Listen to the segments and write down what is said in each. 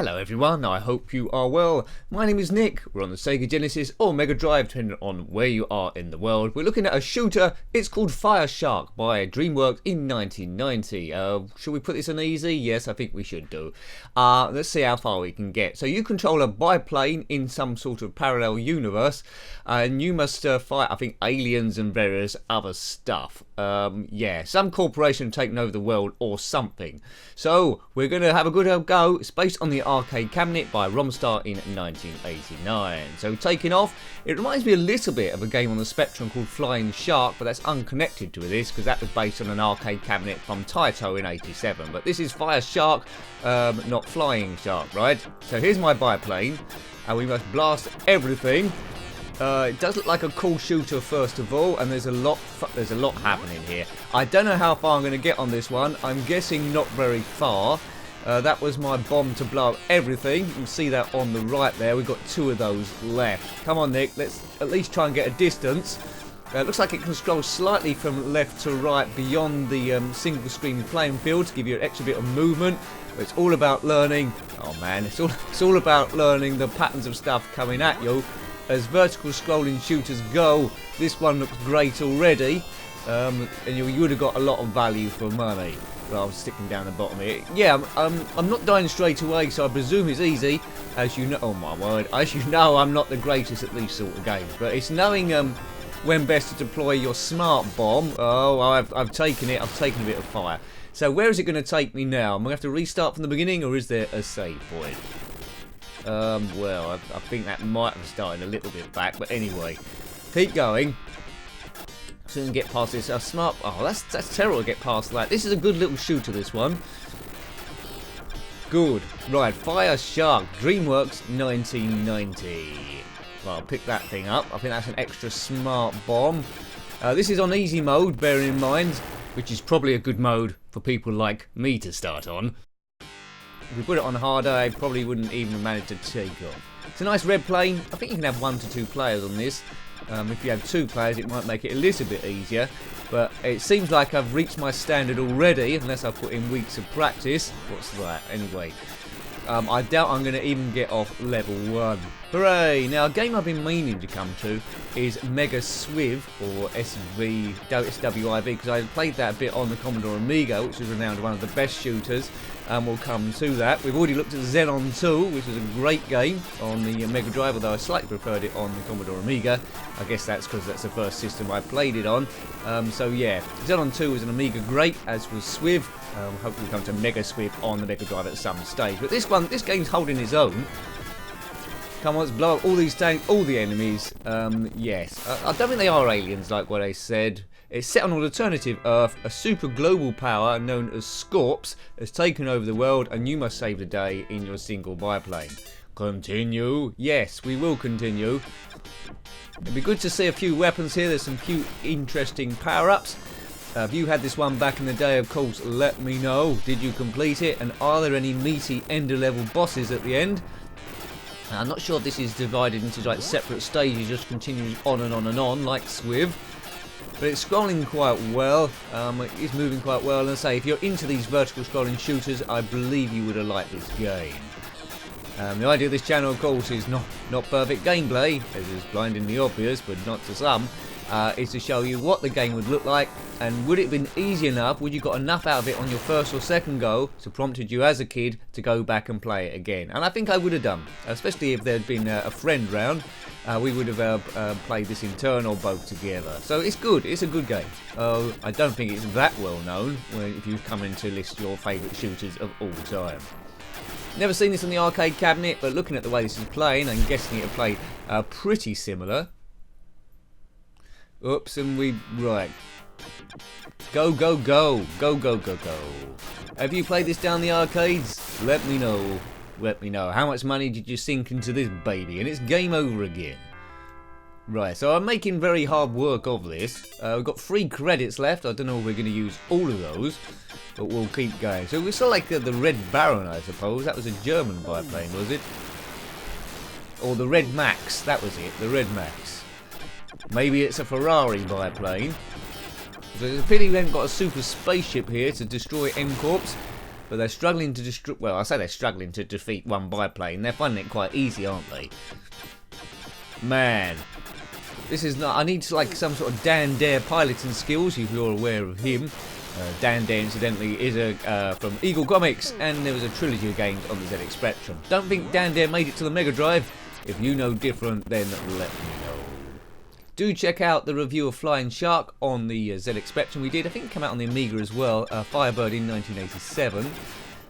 Hello everyone, I hope you are well. My name is Nick, we're on the SEGA Genesis or Mega Drive depending on where you are in the world. We're looking at a shooter, it's called Fire Shark by Dreamworks in 1990. Should we put this on easy? Yes, I think we should do. Let's see how far we can get. So you control a biplane in some sort of parallel universe and you must fight, I think, aliens and various other stuff. Yeah, some corporation taking over the world or something. So we're going to have a good go. It's based on the arcade cabinet by Romstar in 1989. So taking off, it reminds me a little bit of a game on the Spectrum called Flying Shark, but that's unconnected to this because that was based on an arcade cabinet from Taito in 87. But this is Fire Shark, not Flying Shark, right? So here's my biplane, and we must blast everything. It does look like a cool shooter first of all, and there's a lot happening here. I don't know how far I'm going to get on this one. I'm guessing not very far. That was my bomb to blow up everything. You can see that on the right there. We've got two of those left. Come on, Nick. Let's at least try and get a distance. It looks like it can scroll slightly from left to right beyond the single screen playing field to give you an extra bit of movement. But it's all about learning. Oh man, it's all about learning the patterns of stuff coming at you. As vertical scrolling shooters go, this one looks great already, and you would have got a lot of value for money. Well, I'm sticking down the bottom here. Yeah, I'm not dying straight away, so I presume it's easy. As you know, oh my word, as you know, I'm not the greatest at these sort of games, but it's knowing when best to deploy your smart bomb. Oh, I've taken it. I've taken a bit of fire. So where is it going to take me now? Am I going to have to restart from the beginning, or is there a save point? Well, I think that might have started a little bit back, but anyway, keep going. Soon get past this. Smart. Oh, that's terrible to get past that. This is a good little shooter, this one. Good. Right, Fire Shark, Dreamworks, 1990. Well, I'll pick that thing up. I think that's an extra smart bomb. This is on easy mode, bearing in mind, which is probably a good mode for people like me to start on. If we put it on harder, I probably wouldn't even manage to take off. It's a nice red plane. I think you can have 1 to 2 players on this. If you have 2 players, it might make it a little bit easier. But it seems like I've reached my standard already, unless I put in weeks of practice. What's that? Anyway, I doubt I'm going to even get off level 1. Hooray! Now, a game I've been meaning to come to is Mega Swiv, or SWIV, because I played that a bit on the Commodore Amiga, which is renowned one of the best shooters. We'll come to that. We've already looked at Xenon 2, which is a great game on the Mega Drive, although I slightly preferred it on the Commodore Amiga. I guess that's because that's the first system I played it on. So yeah, Xenon 2 was an Amiga great, as was Swiv. Hopefully we'll come to Mega Swiv on the Mega Drive at some stage. But this game's holding its own. Come on, let's blow up all these tanks, all the enemies. Yes, I don't think they are aliens like what I said. It's set on an alternative Earth. A super global power known as Scorps has taken over the world, and you must save the day in your single biplane. Continue. Yes, we will continue. It'd be good to see a few weapons here. There's some cute, interesting power-ups. If you had this one back in the day, of course, let me know. Did you complete it? And are there any meaty ender-level bosses at the end? I'm not sure if this is divided into like separate stages, just continuing on and on and on, like Swiv. But it's scrolling quite well, it is moving quite well, and I say, if you're into these vertical scrolling shooters, I believe you would have liked this game. The idea of this channel, of course, is not perfect gameplay, as is blindingly obvious, but not to some, is to show you what the game would look like, and would it have been easy enough, would you got enough out of it on your first or second go, to prompted you as a kid to go back and play it again. And I think I would have done, especially if there had been a friend round. We would have played this in turn or both together. So it's good, it's a good game. I don't think it's that well known if you come in to list your favourite shooters of all time. Never seen this on the arcade cabinet, but looking at the way this is playing, I'm guessing it played pretty similar. Oops, and right. Go, go, go. Go, go, go, go. Have you played this down the arcades? Let me know. Let me know. How much money did you sink into this baby? And it's game over again. Right, so I'm making very hard work of this. We've got 3 credits left. I don't know if we're going to use all of those, but we'll keep going. So we saw like the Red Baron, I suppose. That was a German biplane, was it? Or the Red Max. That was it, the Red Max. Maybe it's a Ferrari biplane. So it's a pity we haven't got a super spaceship here to destroy M-Corps. but they're struggling to destroy. Well, I say they're struggling to defeat one biplane. They're finding it quite easy, aren't they? Man, this is not. I need like some sort of Dan Dare piloting skills. If you're aware of him, Dan Dare incidentally is from Eagle Comics, and there was a trilogy of games on the ZX Spectrum. Don't think Dan Dare made it to the Mega Drive. If you know different, then let me know. Do check out the review of Flying Shark on the ZX Spectrum we did. I think it came out on the Amiga as well. Firebird in 1987.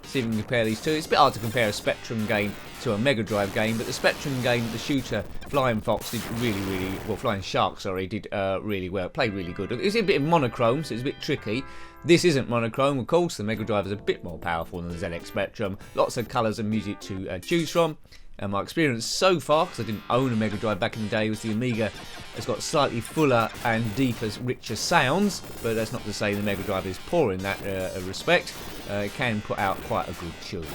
See if we can compare these two. It's a bit hard to compare a Spectrum game to a Mega Drive game, but the Spectrum game, the shooter Flying Fox did really well. Flying Shark, sorry, did really well. Played really good. It was a bit monochrome, so it's a bit tricky. This isn't monochrome, of course. The Mega Drive is a bit more powerful than the ZX Spectrum. Lots of colours and music to choose from. And my experience so far, because I didn't own a Mega Drive back in the day, was the Amiga has got slightly fuller and deeper, richer sounds, but that's not to say the Mega Drive is poor in that respect. It can put out quite a good tune.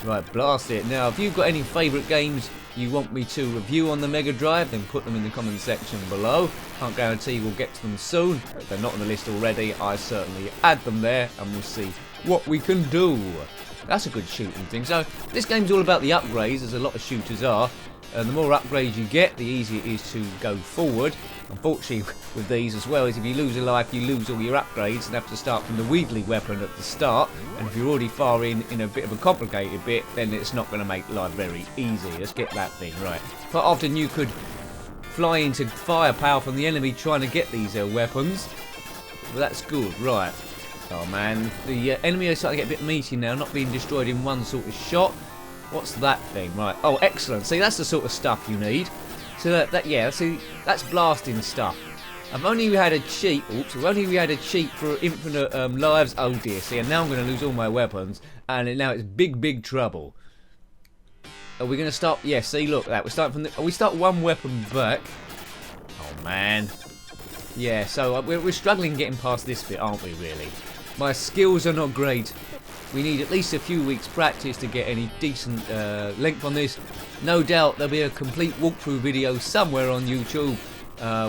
Right, blast it. Now, if you've got any favourite games you want me to review on the Mega Drive, then put them in the comment section below. Can't guarantee we'll get to them soon. If they're not on the list already, I certainly add them there, and we'll see what we can do. That's a good shooting thing. So this game's all about the upgrades, as a lot of shooters are. The more upgrades you get, the easier it is to go forward. Unfortunately, with these as well, is if you lose a life, you lose all your upgrades and have to start from the Wheatley weapon at the start. And if you're already far in a bit of a complicated bit, then it's not going to make life very easy. Let's get that thing right. Quite often you could fly into firepower from the enemy trying to get these weapons. Well, that's good, right. Oh man, the enemy is starting to get a bit meaty now, not being destroyed in one sort of shot. What's that thing? Right. Oh, excellent. See, that's the sort of stuff you need. So yeah, see, that's blasting stuff. If only we had a cheat. Oops. If only we had a cheat for infinite lives. Oh dear. See, and now I'm going to lose all my weapons, and now it's big trouble. Are we going to start? Yeah. See, look, that we're starting from the. We start one weapon back. Oh man. Yeah. So we're struggling getting past this bit, aren't we? Really. My skills are not great. We need at least a few weeks practice to get any decent length on this. No doubt there'll be a complete walkthrough video somewhere on YouTube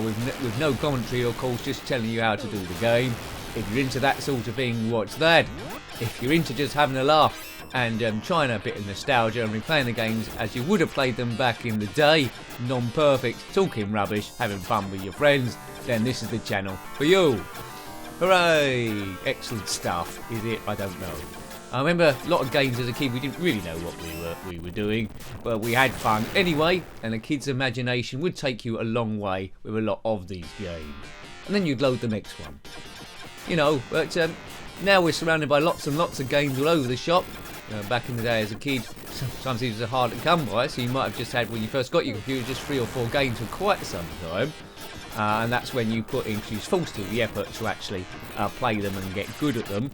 with no commentary, of course, just telling you how to do the game. If you're into that sort of thing, watch that. If you're into just having a laugh and trying a bit of nostalgia and replaying the games as you would have played them back in the day, non-perfect, talking rubbish, having fun with your friends, then this is the channel for you. Hooray! Excellent stuff, is it? I don't know. I remember a lot of games as a kid, we didn't really know what we were doing, but we had fun anyway, and a kid's imagination would take you a long way with a lot of these games. And then you'd load the next one. You know, but now we're surrounded by lots and lots of games all over the shop. Back in the day as a kid, sometimes these were hard to come by, so you might have just had, when you first got your computer, just 3 or 4 games for quite some time. And that's when you use full to the effort to actually play them and get good at them.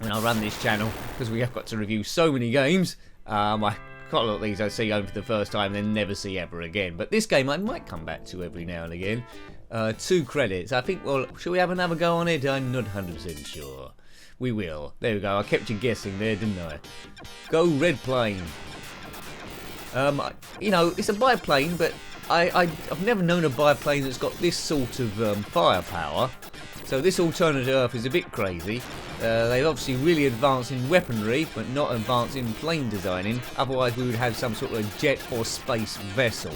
And I'll run this channel because we have got to review so many games. I quite a lot of these I see over for the first time and then never see ever again. But this game I might come back to every now and again. 2 credits. I think, well, shall we have another go on it? I'm not 100% sure. We will. There we go. I kept you guessing there, didn't I? Go Red Plane. You know, it's a biplane, but I've never known a biplane that's got this sort of firepower. So this alternate Earth is a bit crazy. They've obviously really advanced in weaponry, but not advanced in plane designing. Otherwise we would have some sort of jet or space vessel.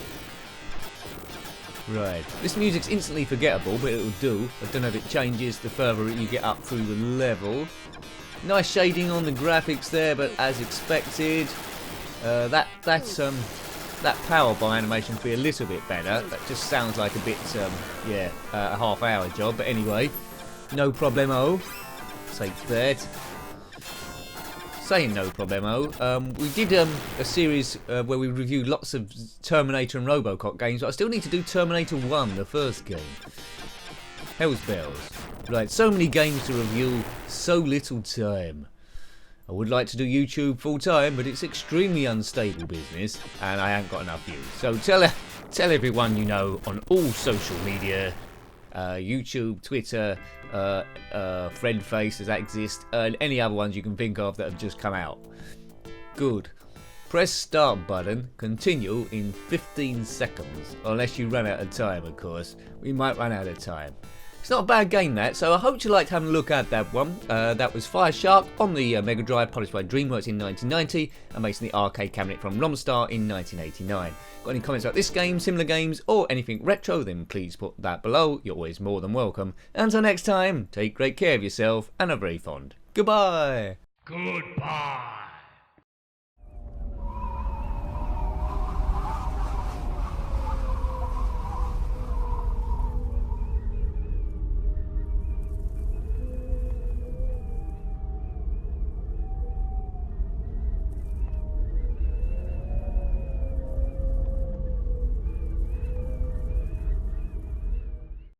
Right. This music's instantly forgettable, but it'll do. I don't know if it changes the further you get up through the level. Nice shading on the graphics there, but as expected, that power by animation could be a little bit better. That just sounds like a bit, a half-hour job. But anyway, no problemo. Take that. Saying no problemo, we did a series where we reviewed lots of Terminator and Robocop games, but I still need to do Terminator 1, the first game. Hell's bells. Right, so many games to review, so little time. I would like to do YouTube full time, but it's extremely unstable business, and I haven't got enough views. So tell everyone you know on all social media, YouTube, Twitter, Friendface, does that exist, and any other ones you can think of that have just come out. Good. Press start button, continue in 15 seconds, unless you run out of time, of course. We might run out of time. It's not a bad game, that, so I hope you liked having a look at that one. That was Fire Shark on the Mega Drive, published by Dreamworks in 1990 and based on the arcade cabinet from Romstar in 1989. Got any comments about this game, similar games, or anything retro, then please put that below. You're always more than welcome. Until next time, take great care of yourself and are very fond. Goodbye! Goodbye!